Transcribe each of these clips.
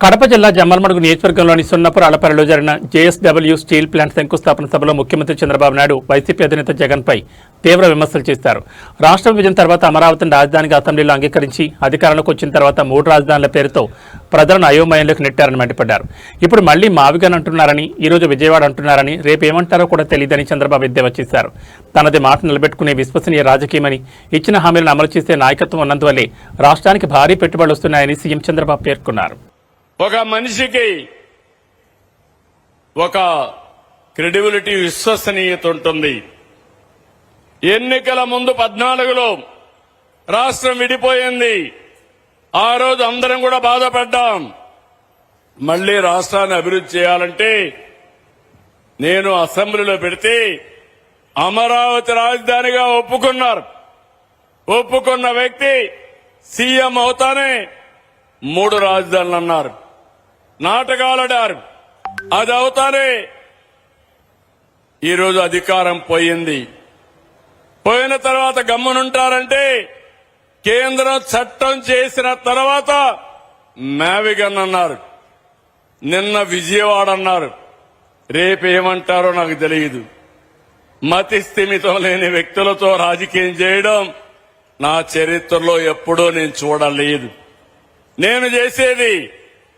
కడప జిల్లా జమ్మలమడుగు నియోజకవర్గంలోని సున్నపుర అలపరలో జరిగిన జేఎస్డబ్ల్యూ స్టీల్ ప్లాంట్ శంకుస్థాపన సభలో ముఖ్యమంత్రి చంద్రబాబు నాయుడు వైసీపీ అధినేత జగన్పై తీవ్ర విమర్శలు చేశారు. రాష్ట్ర విభజన తర్వాత అమరావతిని రాజధానిగా అసెంబ్లీలో అంగీకరించి అధికారంలోకి వచ్చిన తర్వాత 3 రాజధానుల పేరుతో ప్రజలను అయోమయంలోకి నెట్టారని మండిపడ్డారు. ఇప్పుడు మళ్లీ మావిగన్ అంటున్నారని, ఈ రోజు విజయవాడ అంటున్నారని, రేపు ఏమంటారో కూడా తెలియదని చంద్రబాబు ఎద్దేవా చేశారు. తనది మాట నిలబెట్టుకునే విశ్వసనీయ రాజకీయమని, ఇచ్చిన హామీలను అమలు చేసే నాయకత్వం ఉన్నందువల్లే రాష్ట్రానికి భారీ పెట్టుబడులు వస్తున్నాయని సీఎం చంద్రబాబు పేర్కొన్నారు. ఒక మనిషికి ఒక క్రెడిబిలిటీ, విశ్వసనీయత ఉంటుంది. ఎన్నికల ముందు 14లో రాష్ట్రం విడిపోయింది. ఆ రోజు అందరం కూడా బాధపడ్డాం. మళ్లీ రాష్ట్రాన్ని అభివృద్ధి చేయాలంటే నేను అసెంబ్లీలో పెడితే అమరావతి రాజధానిగా ఒప్పుకున్న వ్యక్తి సీఎం అవుతానే 3 రాజధానులు అన్నారు, నాటకాలాడారు. అది అవుతానే ఈరోజు అధికారం పోయిన తర్వాత గమ్మునుంటారంటే కేంద్రం చట్టం చేసిన తర్వాత మావిగన్ అన్నారు, నిన్న విజయవాడ అన్నారు. రేపేమంటారో నాకు తెలియదు. మతి స్థిమితం లేని వ్యక్తులతో రాజకీయం చేయడం నా చరిత్రలో ఎప్పుడూ నేను చూడలేదు. నేను చేసేది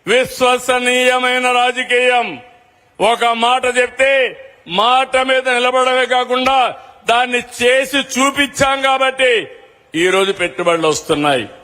విశ్వసనీయమైన రాజకీయం. ఒక మాట చెప్తే మాట మీద నిలబడమే కాకుండా దాన్ని చేసి చూపించాం కాబట్టి ఈరోజు పెట్టుబడులు వస్తున్నాయి.